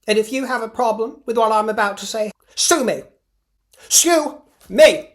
And if you have a problem with what I'm about to say, sue me. Sue me!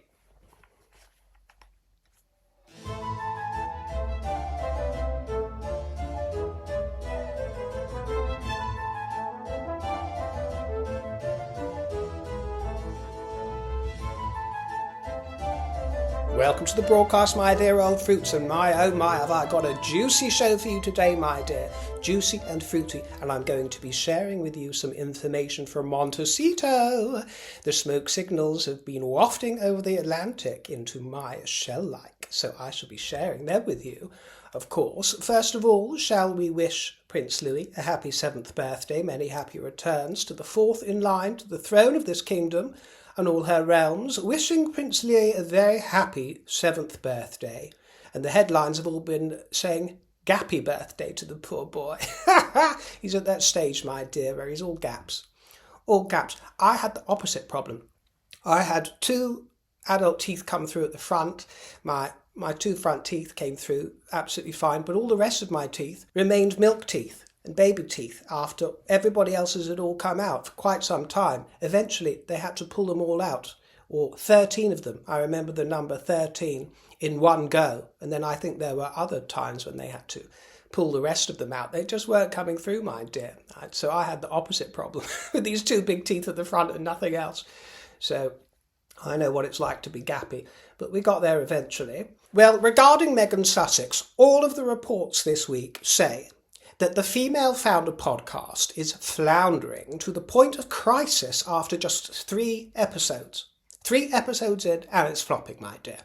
Welcome to the broadcast, my dear old fruits, and my oh my, have I got a juicy show for you today, my dear. Juicy and fruity, and I'm going to be sharing with you some information from Montecito. The smoke signals have been wafting over the Atlantic into my shell-like, so I shall be sharing them with you. Of course, first of all, shall we wish Prince Louis a happy 7th birthday, many happy returns to the 4th in line to the throne of this kingdom, and all her realms, wishing Prince Louis a very happy 7th birthday. And the headlines have all been saying, gappy birthday to the poor boy. He's at that stage, my dear, where he's all gaps. All gaps. I had the opposite problem. I had 2 adult teeth come through at the front. My 2 front teeth came through absolutely fine, but all the rest of my teeth remained milk teeth and baby teeth after everybody else's had all come out for quite some time. Eventually, they had to pull them all out, or 13 of them. I remember the number 13 in one go. And then I think there were other times when they had to pull the rest of them out. They just weren't coming through, my dear. So I had the opposite problem with these 2 big teeth at the front and nothing else. So I know what it's like to be gappy, but we got there eventually. Well, regarding Meghan Sussex, all of the reports this week say that the Female Founder podcast is floundering to the point of crisis after just 3 episodes. 3 episodes in, and it's flopping, my dear.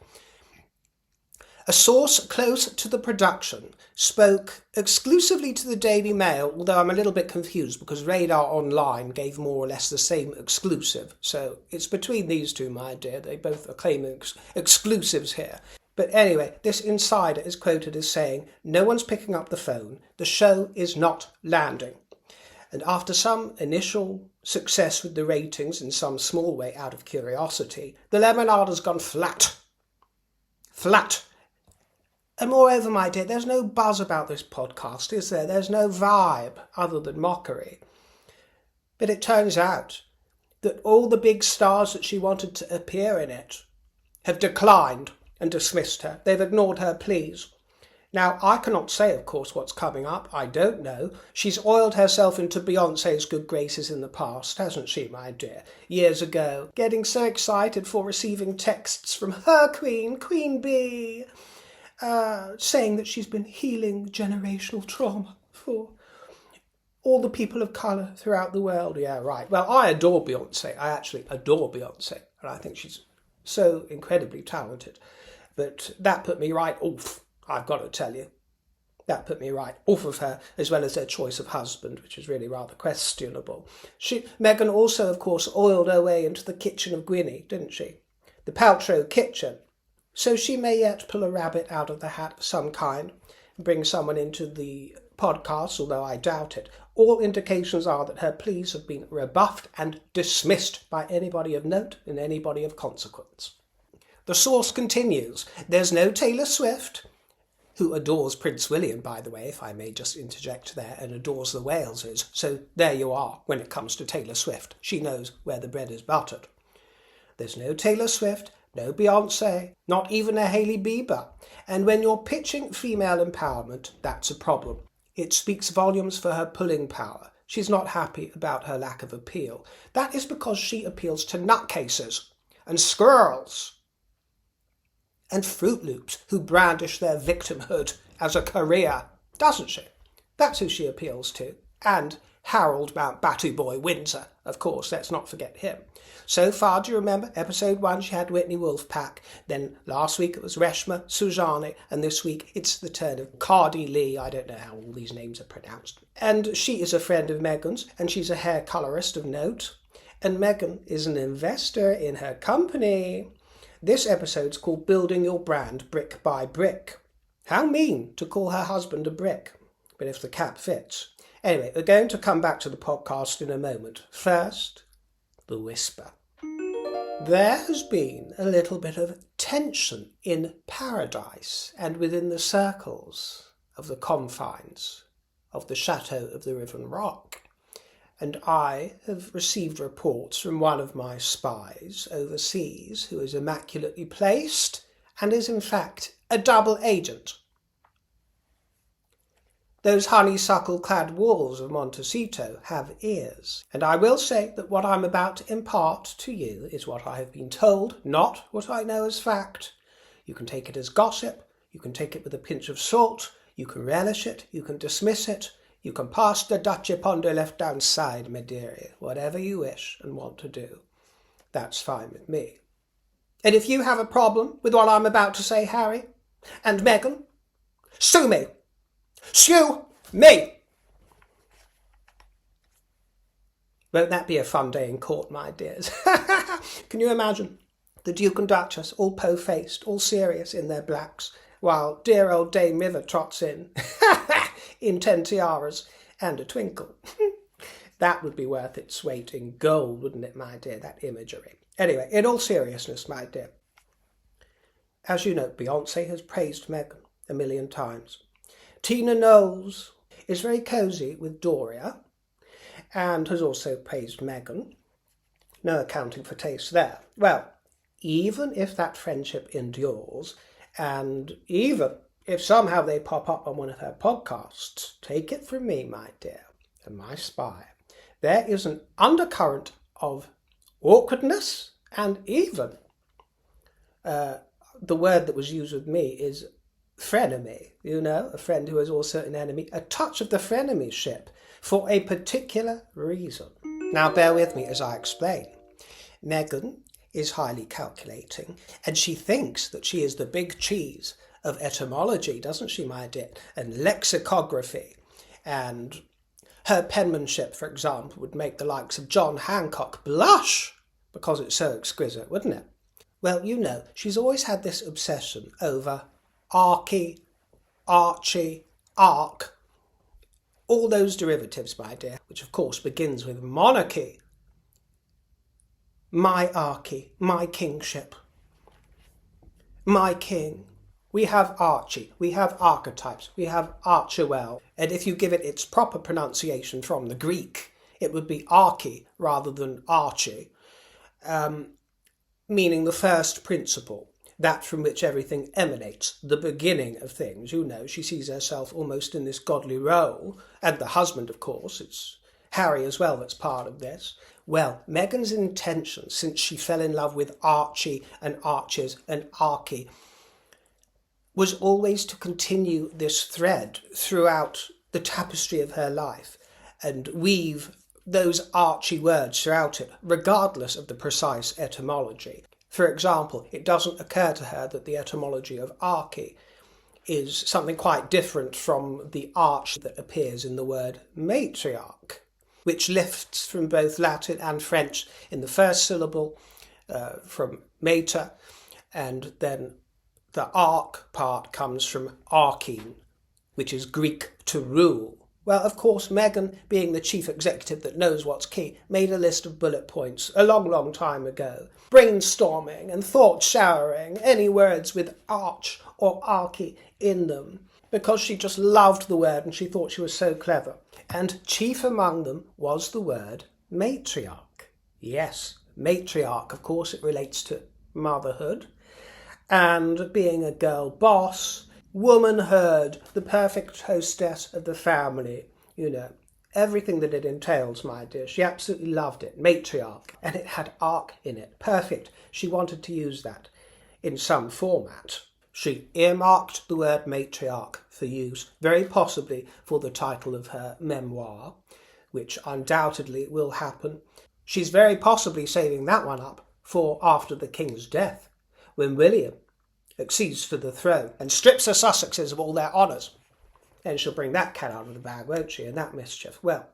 A source close to the production spoke exclusively to the Daily Mail, although I'm a little bit confused because Radar Online gave more or less the same exclusive. So it's between these two, my dear. They both are claiming exclusives here. But anyway, this insider is quoted as saying, "No one's picking up the phone. The show is not landing." And after some initial success with the ratings in some small way out of curiosity, the lemonade has gone flat. Flat. And moreover, my dear, there's no buzz about this podcast, is there? There's no vibe other than mockery. But it turns out that all the big stars that she wanted to appear in it have declined and dismissed her. They've ignored her pleas. Now, I cannot say, of course, what's coming up. I don't know. She's oiled herself into Beyoncé's good graces in the past, hasn't she, my dear? Years ago, getting so excited for receiving texts from her queen, Queen Bee, saying that she's been healing generational trauma for all the people of colour throughout the world. Yeah, right. Well, I adore Beyoncé. I actually adore Beyoncé, and I think she's so incredibly talented. But that put me right off, I've got to tell you. That put me right off of her, as well as their choice of husband, which is really rather questionable. Meghan also, of course, oiled her way into the kitchen of Gwynnie, didn't she? The Paltrow kitchen. So she may yet pull a rabbit out of the hat of some kind and bring someone into the podcast, although I doubt it. All indications are that her pleas have been rebuffed and dismissed by anybody of note and anybody of consequence. The source continues, there's no Taylor Swift, who adores Prince William, by the way, if I may just interject there, and adores the Waleses. So there you are when it comes to Taylor Swift. She knows where the bread is buttered. There's no Taylor Swift, no Beyoncé, not even a Hailey Bieber. And when you're pitching female empowerment, that's a problem. It speaks volumes for her pulling power. She's not happy about her lack of appeal. That is because she appeals to nutcases and squirrels and Fruit Loops who brandish their victimhood as a career, doesn't she? That's who she appeals to. And Harold Mountbatten Boy Windsor, of course, let's not forget him. So far, do you remember, episode 1 she had Whitney Wolfpack, then last week it was Reshma Saujani, and this week it's the turn of Cardi Lee. I don't know how all these names are pronounced. And she is a friend of Meghan's, and she's a hair colourist of note, and Meghan is an investor in her company. This episode's called Building Your Brand Brick by Brick. How mean to call her husband a brick, but if the cap fits. Anyway, we're going to come back to the podcast in a moment. First, the whisper. There has been a little bit of tension in paradise and within the circles of the confines of the Chateau of the Riven Rock. and I have received reports from one of my spies overseas who is immaculately placed and is in fact a double agent. Those honeysuckle-clad walls of Montecito have ears, and I will say that what I'm about to impart to you is what I have been told, not what I know as fact. You can take it as gossip, you can take it with a pinch of salt, you can relish it, you can dismiss it, you can pass the Dutch upon the left-hand side, my dearie, whatever you wish and want to do. That's fine with me. And if you have a problem with what I'm about to say, Harry and Meghan, sue me! Sue me! Won't that be a fun day in court, my dears? Can you imagine the Duke and Duchess all po-faced, all serious in their blacks, while dear old Dame River trots in 10 tiaras and a twinkle? That would be worth its weight in gold, wouldn't it, my dear, that imagery? Anyway, in all seriousness, my dear, as you know, Beyonce has praised Meghan a million times. Tina Knowles is very cosy with Doria and has also praised Meghan. No accounting for taste there. Well, even if that friendship endures, and even if somehow they pop up on one of her podcasts, take it from me, my dear, and my spy, there is an undercurrent of awkwardness, and even the word that was used with me is frenemy, you know, a friend who is also an enemy, a touch of the frenemyship for a particular reason. Now bear with me as I explain. Meghan is highly calculating, and she thinks that she is the big cheese of etymology, doesn't she, my dear, and lexicography, and her penmanship, for example, would make the likes of John Hancock blush because it's so exquisite, wouldn't it? Well, you know, she's always had this obsession over archy, Archie, arc, all those derivatives, my dear, which of course begins with monarchy. My archy, my kingship, my king. We have Archie, we have archetypes, we have Archewell, and if you give it its proper pronunciation from the Greek, it would be archy rather than Archie, meaning the first principle, that from which everything emanates, the beginning of things. You know, she sees herself almost in this godly role, and the husband, of course, it's Harry as well that's part of this. Well, Meghan's intention, since she fell in love with Archie and Arches and Archie, was always to continue this thread throughout the tapestry of her life and weave those Archie words throughout it, regardless of the precise etymology. For example, it doesn't occur to her that the etymology of archy is something quite different from the arch that appears in the word matriarch, which lifts from both Latin and French in the first syllable, from mater, and then the arc part comes from archine, which is Greek to rule. Well, of course, Meghan, being the chief executive that knows what's key, made a list of bullet points a long, long time ago, brainstorming and thought-showering any words with arch or archy in them, because she just loved the word and she thought she was so clever. And chief among them was the word matriarch. Yes, matriarch, of course, it relates to motherhood, and being a girl boss, womanhood, the perfect hostess of the family, you know, everything that it entails, my dear. She absolutely loved it. Matriarch. And it had arc in it. Perfect. She wanted to use that in some format. She earmarked the word matriarch for use, very possibly for the title of her memoir, which undoubtedly will happen. She's very possibly saving that one up for after the king's death, when William accedes to the throne and strips the Sussexes of all their honours. Then she'll bring that cat out of the bag, won't she, in that mischief? Well,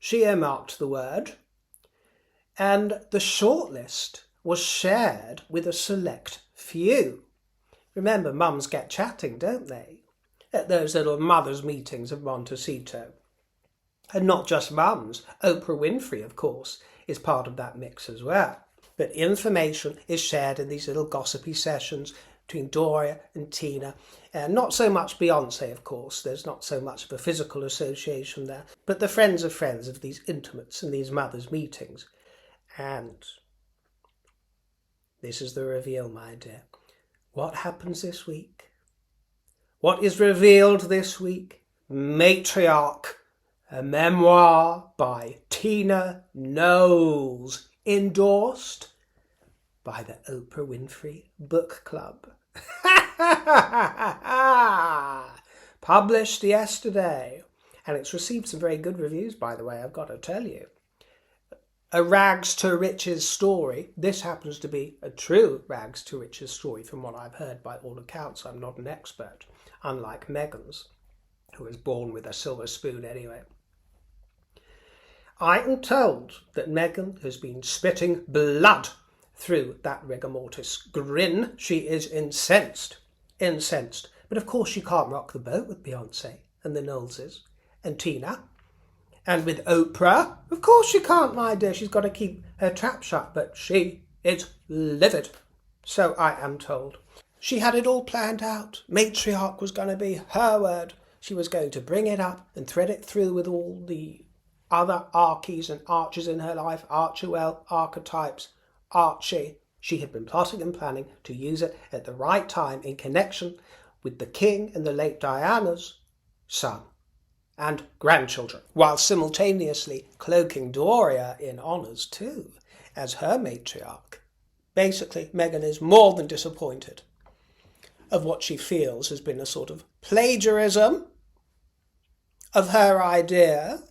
she earmarked the word, and the shortlist was shared with a select few. Remember, mums get chatting, don't they? At those little mothers' meetings of Montecito. And not just mums. Oprah Winfrey, of course, is part of that mix as well. But information is shared in these little gossipy sessions between Doria and Tina. Not so much Beyonce, of course. There's not so much of a physical association there. But the friends of these intimates and these mothers' meetings. And this is the reveal, my dear. What happens this week? What is revealed this week? Matriarch, a memoir by Tina Knowles, endorsed by the Oprah Winfrey Book Club. Published yesterday. And it's received some very good reviews, by the way, I've got to tell you. A rags to riches story. This happens to be a true rags to riches story from what I've heard by all accounts. I'm not an expert, unlike Meghan's, who was born with a silver spoon anyway. I am told that Meghan has been spitting blood through that rigor mortis grin. She is incensed. But of course she can't rock the boat with Beyonce and the Knowleses and Tina. And with Oprah, of course she can't, my dear. She's got to keep her trap shut, but she is livid. So I am told. She had it all planned out. Matriarch was going to be her word. She was going to bring it up and thread it through with all the other archies and archers in her life, Archewell, archetypes, Archie. She had been plotting and planning to use it at the right time in connection with the king and the late Diana's son and grandchildren, while simultaneously cloaking Doria in honours too, as her matriarch. Basically, Meghan is more than disappointed of what she feels has been a sort of plagiarism of her idea,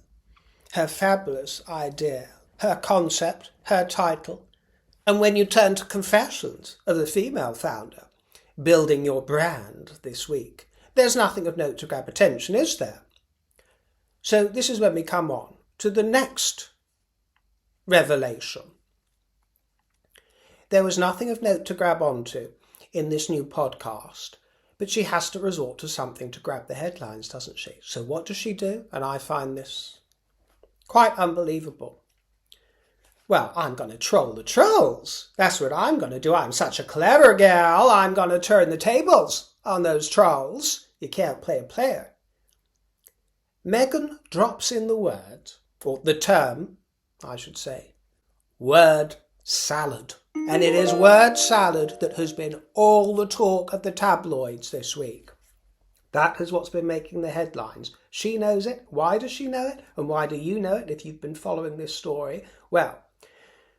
her fabulous idea, her concept, her title. And when you turn to confessions of the female founder, building your brand this week, there's nothing of note to grab attention, is there? So this is when we come on to the next revelation. There was nothing of note to grab onto in this new podcast, but she has to resort to something to grab the headlines, doesn't she? So what does she do? And I find this quite unbelievable. Well, I'm going to troll the trolls. That's what I'm going to do. I'm such a clever gal. I'm going to turn the tables on those trolls. You can't play a player. Meghan drops in the word, or the term, I should say, word salad. And it is word salad that has been all the talk of the tabloids this week. That is what's been making the headlines. She knows it. Why does she know it? And why do you know it if you've been following this story? Well,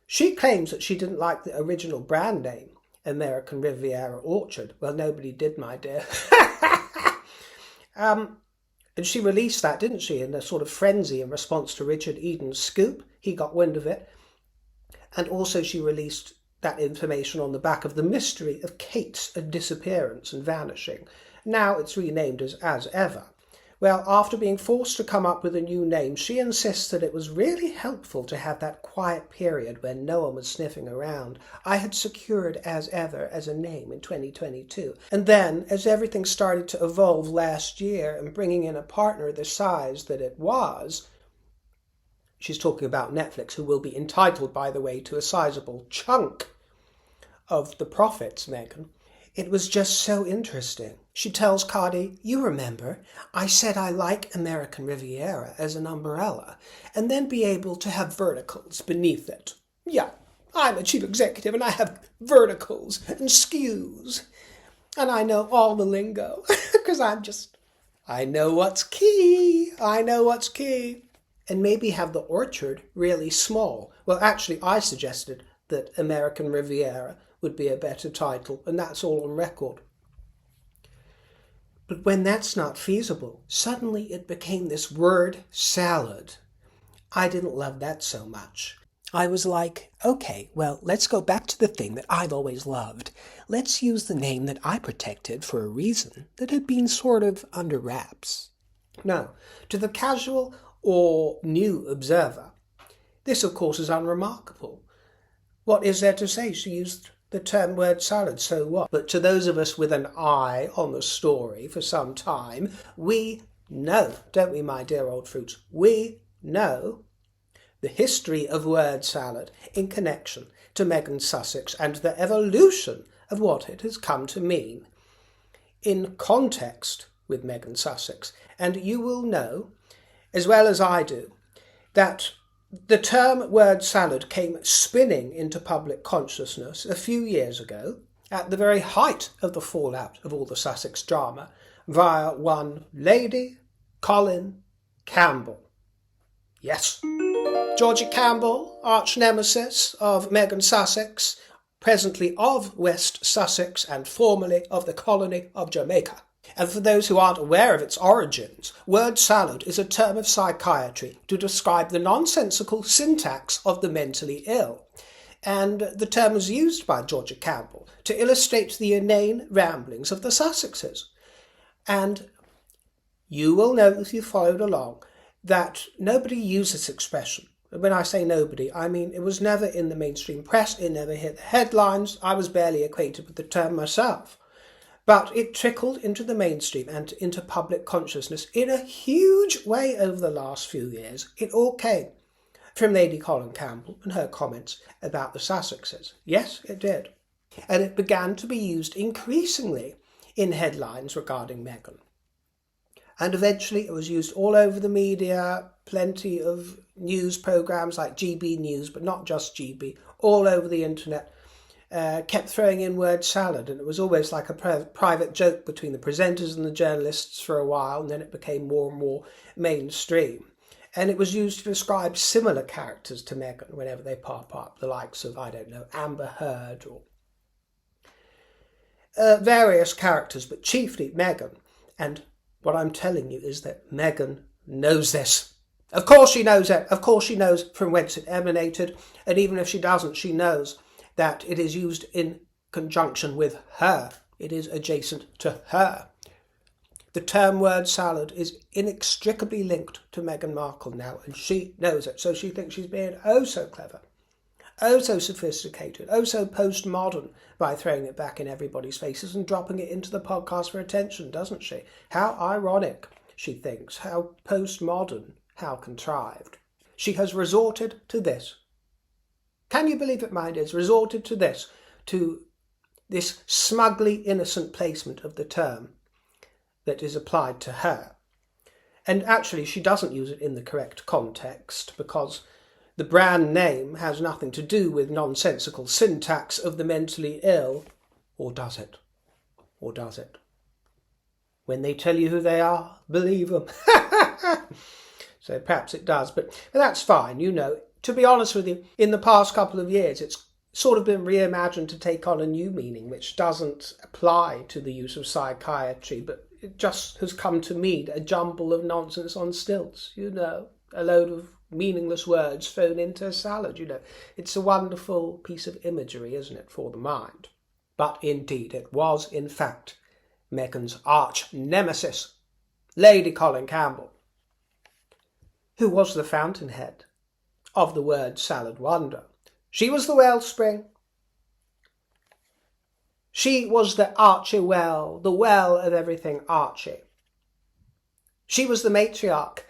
she claims that she didn't like the original brand name, American Riviera Orchard. Well, nobody did, my dear. And she released that, didn't she, in a sort of frenzy in response to Richard Eden's scoop. He got wind of it. And also she released that information on the back of the mystery of Kate's disappearance and vanishing. Now it's renamed as ever. Well, after being forced to come up with a new name, she insists that it was really helpful to have that quiet period when no one was sniffing around. I had secured as ever as a name in 2022. And then, as everything started to evolve last year and bringing in a partner the size that it was, she's talking about Netflix, who will be entitled, by the way, to a sizable chunk of the profits, Meghan. It was just so interesting. She tells Cardi, you remember, I said I like American Riviera as an umbrella, and then be able to have verticals beneath it. Yeah, I'm a chief executive and I have verticals and skews. And I know all the lingo, because I know what's key. And maybe have the orchard really small. Well, actually, I suggested that American Riviera would be a better title, and that's all on record. But when that's not feasible, suddenly it became this word salad. I didn't love that so much. I was like, okay, well, let's go back to the thing that I've always loved. Let's use the name that I protected for a reason that had been sort of under wraps. Now, to the casual or new observer, this, of course, is unremarkable. What is there to say? She used the term word salad, so what? But to those of us with an eye on the story for some time, we know, don't we, my dear old fruits? We know the history of word salad in connection to Meghan Sussex and the evolution of what it has come to mean in context with Meghan Sussex. And you will know, as well as I do, that the term word salad came spinning into public consciousness a few years ago, at the very height of the fallout of all the Sussex drama, via one Lady Colin Campbell. Yes, Georgie Campbell, arch nemesis of Meghan Sussex, presently of West Sussex and formerly of the colony of Jamaica. And for those who aren't aware of its origins, word salad is a term of psychiatry to describe the nonsensical syntax of the mentally ill. And the term was used by Georgia Campbell to illustrate the inane ramblings of the Sussexes. And you will know, if you followed along, that nobody used this expression. When I say nobody, I mean it was never in the mainstream press, it never hit the headlines, I was barely acquainted with the term myself. But it trickled into the mainstream and into public consciousness in a huge way over the last few years. It all came from Lady Colin Campbell and her comments about the Sussexes. Yes, it did. And it began to be used increasingly in headlines regarding Meghan. And eventually it was used all over the media, plenty of news programmes like GB News, but not just GB, all over the internet. Kept throwing in word salad, and it was always like a private joke between the presenters and the journalists for a while, and then it became more and more mainstream. And it was used to describe similar characters to Meghan whenever they pop up, the likes of, I don't know, Amber Heard or various characters, but chiefly Meghan. And what I'm telling you is that Meghan knows this. Of course she knows it. Of course she knows from whence it emanated. And even if she doesn't, she knows that it is used in conjunction with her. It is adjacent to her. The term word salad is inextricably linked to Meghan Markle now, and she knows it. So she thinks she's being oh so clever, oh so sophisticated, oh so postmodern by throwing it back in everybody's faces and dropping it into the podcast for attention, doesn't she? How ironic, she thinks, how postmodern, how contrived. She has resorted to this. Can you believe it, my dears? Resorted to this smugly innocent placement of the term that is applied to her. And actually, she doesn't use it in the correct context, because the brand name has nothing to do with nonsensical syntax of the mentally ill. Or does it? Or does it? When they tell you who they are, believe them. So perhaps it does, but that's fine, you know. To be honest with you, in the past couple of years, it's sort of been reimagined to take on a new meaning, which doesn't apply to the use of psychiatry, but it just has come to mean a jumble of nonsense on stilts, you know, a load of meaningless words thrown into a salad, you know. It's a wonderful piece of imagery, isn't it, for the mind? But indeed, it was, in fact, Meghan's arch nemesis, Lady Colin Campbell, who was the fountainhead of the word salad wonder. She was the wellspring. She was the Archie well, the well of everything Archie. She was the matriarch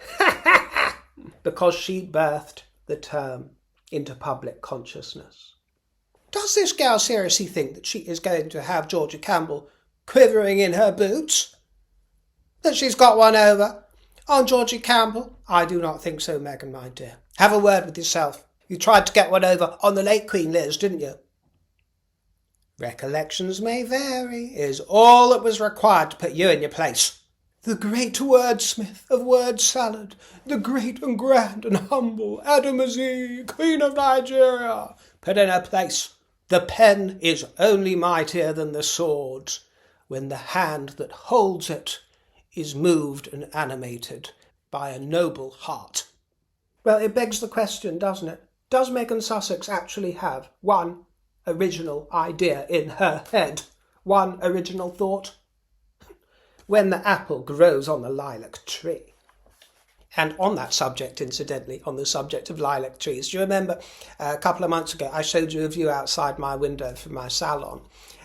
because she birthed the term into public consciousness. Does this gal seriously think that she is going to have Georgia Campbell quivering in her boots? That she's got one over on Georgie Campbell? I do not think so, Meghan, my dear. Have a word with yourself. You tried to get one over on the late Queen Liz, didn't you? Recollections may vary is all that was required to put you in your place. The great wordsmith of word salad, the great and grand and humble Adamazi, Queen of Nigeria, put in her place. The pen is only mightier than the sword when the hand that holds it is moved and animated by a noble heart. Well, it begs the question, doesn't it? Does Meghan Sussex actually have one original idea in her head? One original thought? When the apple grows on the lilac tree. And on that subject, incidentally, on the subject of lilac trees, do you remember a couple of months ago I showed you a view outside my window from my salon,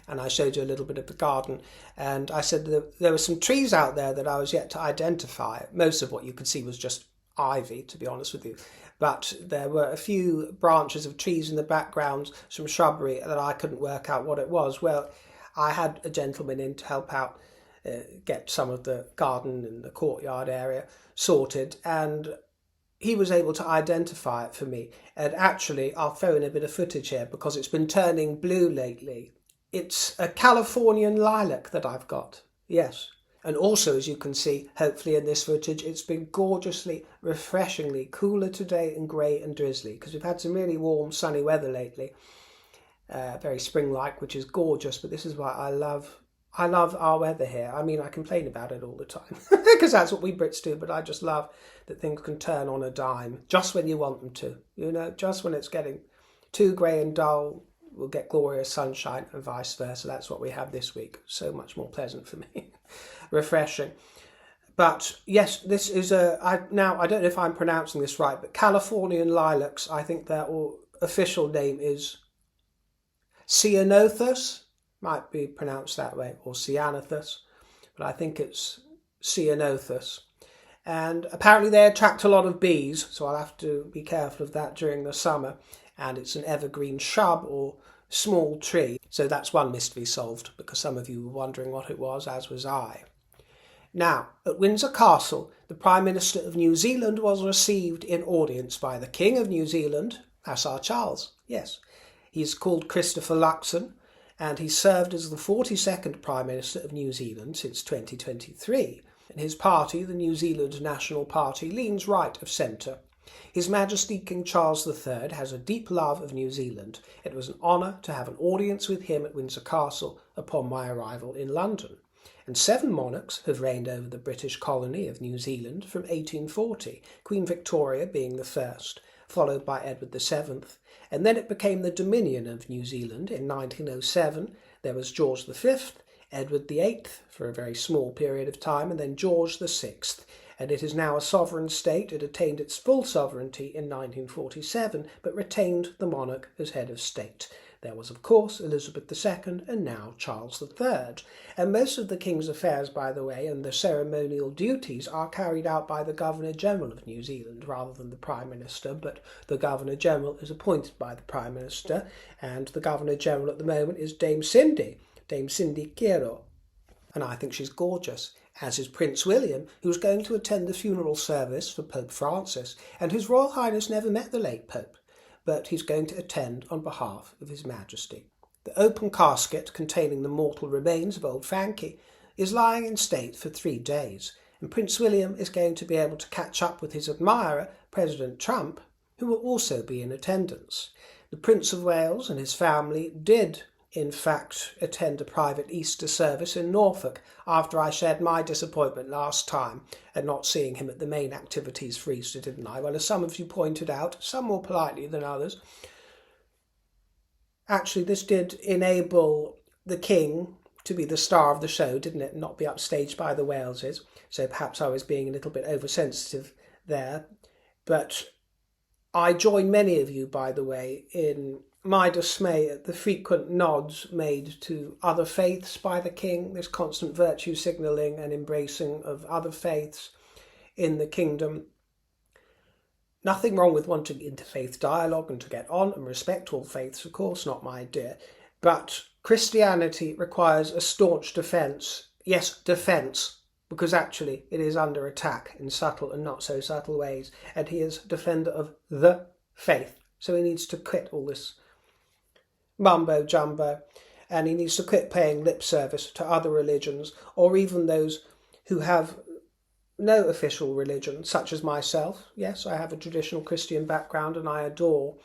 and I showed you a little bit of the garden, and I said that there were some trees out there that I was yet to identify. Most of what you could see was just ivy, to be honest with you, but there were a few branches of trees in the background, some shrubbery, that I couldn't work out what it was. Well, I had a gentleman in to help out, get some of the garden and the courtyard area sorted, and he was able to identify it for me. And actually, I'll throw in a bit of footage here because it's been turning blue lately. It's a Californian lilac that I've got, yes. And also, as you can see, hopefully in this footage, it's been gorgeously, refreshingly cooler today and grey and drizzly, because we've had some really warm, sunny weather lately. Very spring-like, which is gorgeous, but this is why I love our weather here. I mean, I complain about it all the time, because that's what we Brits do, but I just love that things can turn on a dime, just when you want them to. You know, just when it's getting too grey and dull, we'll get glorious sunshine, and vice versa. That's what we have this week. So much more pleasant for me. Refreshing. But yes, this is now I don't know if I'm pronouncing this right, but Californian lilacs, I think their official name is Ceanothus, might be pronounced that way, or Ceanothus, but I think it's Ceanothus. And apparently they attract a lot of bees, so I'll have to be careful of that during the summer. And it's an evergreen shrub or small tree. So that's one mystery solved, because some of you were wondering what it was, as was I. Now, at Windsor Castle, the Prime Minister of New Zealand was received in audience by the King of New Zealand, that's our Charles, yes. He's called Christopher Luxon, and he served as the 42nd Prime Minister of New Zealand since 2023. And his party, the New Zealand National Party, leans right of centre. His Majesty King Charles III has a deep love of New Zealand. It was an honour to have an audience with him at Windsor Castle upon my arrival in London. And 7 monarchs have reigned over the British colony of New Zealand from 1840, Queen Victoria being the first, followed by Edward VII, and then it became the Dominion of New Zealand in 1907. There was George V, Edward VIII for a very small period of time, and then George VI, and it is now a sovereign state. It attained its full sovereignty in 1947, but retained the monarch as head of state. There was, of course, Elizabeth II and now Charles III. And most of the King's affairs, by the way, and the ceremonial duties are carried out by the Governor-General of New Zealand rather than the Prime Minister, but the Governor-General is appointed by the Prime Minister, and the Governor-General at the moment is Dame Cindy Kero. And I think she's gorgeous, as is Prince William, who's going to attend the funeral service for Pope Francis, and His Royal Highness never met the late Pope, but he's going to attend on behalf of His Majesty. The open casket containing the mortal remains of old Frankie is lying in state for 3 days, and Prince William is going to be able to catch up with his admirer, President Trump, who will also be in attendance. The Prince of Wales and his family did, in fact, attend a private Easter service in Norfolk after I shared my disappointment last time at not seeing him at the main activities for Easter, didn't I? Well, as some of you pointed out, some more politely than others, actually this did enable the King to be the star of the show, didn't it, and not be upstaged by the Waleses. So perhaps I was being a little bit oversensitive there. But I join many of you, by the way, in my dismay at the frequent nods made to other faiths by the King, this constant virtue signalling and embracing of other faiths in the kingdom. Nothing wrong with wanting interfaith dialogue and to get on and respect all faiths, of course not, my dear. But Christianity requires a staunch defence. Yes, defence, because actually it is under attack in subtle and not so subtle ways. And he is defender of the faith. So he needs to quit all this mumbo jumbo, and he needs to quit paying lip service to other religions, or even those who have no official religion, such as myself. Yes, I have a traditional Christian background and I adore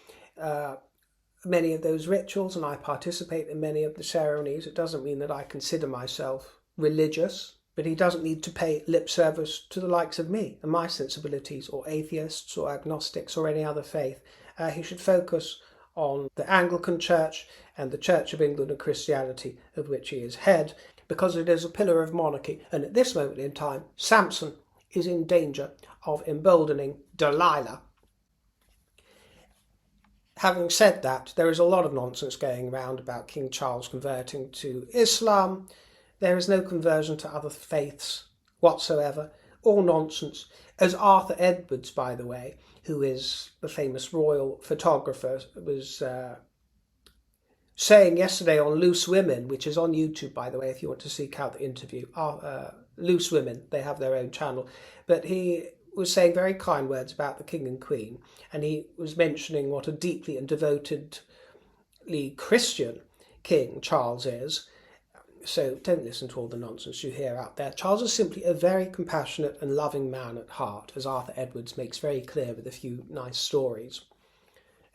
many of those rituals and I participate in many of the ceremonies. It doesn't mean that I consider myself religious, but he doesn't need to pay lip service to the likes of me and my sensibilities, or atheists or agnostics or any other faith. He should focus on the Anglican Church and the Church of England and Christianity, of which he is head, because it is a pillar of monarchy, and at this moment in time, Samson is in danger of emboldening Delilah. Having said that, there is a lot of nonsense going around about King Charles converting to Islam. There is no conversion to other faiths whatsoever. All nonsense. As Arthur Edwards, by the way, who is the famous royal photographer, was saying yesterday on Loose Women, which is on YouTube, by the way, if you want to seek out the interview, Loose Women, they have their own channel, but he was saying very kind words about the King and Queen, and he was mentioning what a deeply and devotedly Christian King Charles is. So don't listen to all the nonsense you hear out there. Charles is simply a very compassionate and loving man at heart, as Arthur Edwards makes very clear with a few nice stories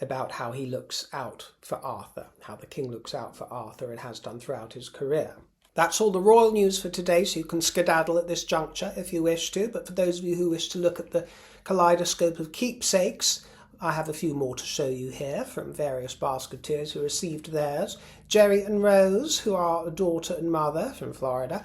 about how he looks out for Arthur, how the king looks out for Arthur and has done throughout his career. That's all the royal news for today, so you can skedaddle at this juncture if you wish to, but for those of you who wish to look at the kaleidoscope of keepsakes, I have a few more to show you here from various basketeers who received theirs. Jerry and Rose, who are a daughter and mother from Florida.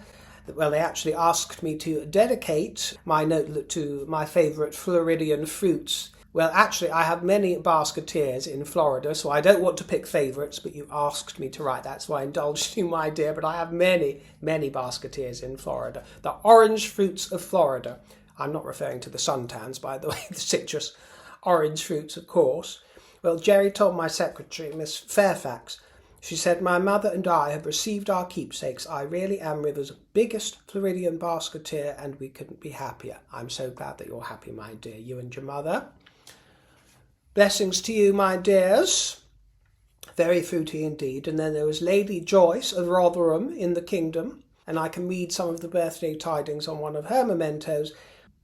Well, they actually asked me to dedicate my note to my favourite Floridian fruits. Well, actually, I have many basketeers in Florida, so I don't want to pick favourites, but you asked me to write that, so I indulged you, my dear. But I have many, many basketeers in Florida. The orange fruits of Florida. I'm not referring to the suntans, by the way, the citrus orange fruits, of course. Well, Jerry told my secretary, Miss Fairfax, she said, my mother and I have received our keepsakes. I really am River's biggest Floridian basketeer, and we couldn't be happier. I'm so glad that you're happy, my dear, you and your mother. Blessings to you, my dears. Very fruity indeed. And then there was Lady Joyce of Rotherham in the kingdom, and I can read some of the birthday tidings on one of her mementos.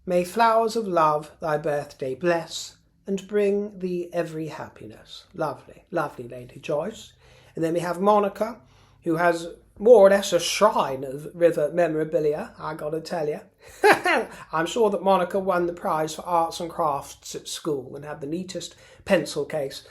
May flowers of love thy birthday bless, and bring thee every happiness. Lovely, lovely Lady Joyce. And then we have Monica, who has more or less a shrine of river memorabilia, I gotta tell you. I'm sure that Monica won the prize for arts and crafts at school and had the neatest pencil case.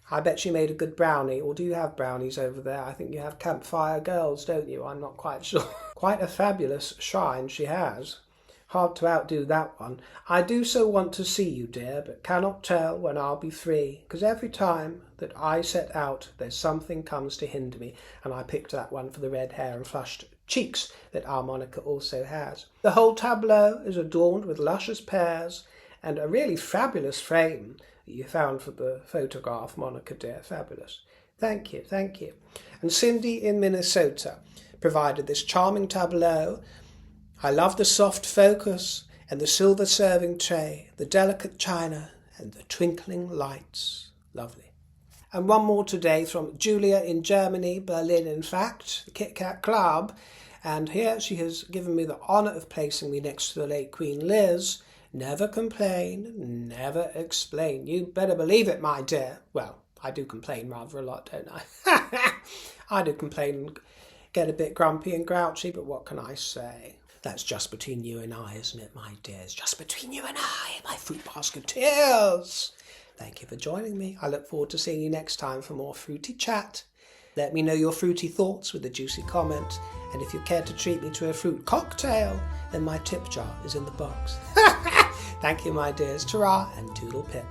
I bet she made a good brownie, or do you have brownies over there? I think you have campfire girls, don't you? I'm not quite sure. Quite a fabulous shrine she has. Hard to outdo that one. I do so want to see you, dear, but cannot tell when I'll be free, because every time that I set out, there's something comes to hinder me, and I picked that one for the red hair and flushed cheeks that our Monica also has. The whole tableau is adorned with luscious pears and a really fabulous frame that you found for the photograph, Monica dear. Fabulous. Thank you, thank you. And Cindy in Minnesota provided this charming tableau. I love the soft focus and the silver serving tray, the delicate china and the twinkling lights. Lovely. And one more today from Julia in Germany, Berlin in fact, the Kit Kat Club. And here she has given me the honour of placing me next to the late Queen Liz. Never complain, never explain. You better believe it, my dear. Well, I do complain rather a lot, don't I? I do complain and get a bit grumpy and grouchy, but what can I say? That's just between you and I, isn't it, my dears? Just between you and I, my fruit basketeers. Thank you for joining me. I look forward to seeing you next time for more fruity chat. Let me know your fruity thoughts with a juicy comment. And if you care to treat me to a fruit cocktail, then my tip jar is in the box. Thank you, my dears. Ta-ra and toodle pip.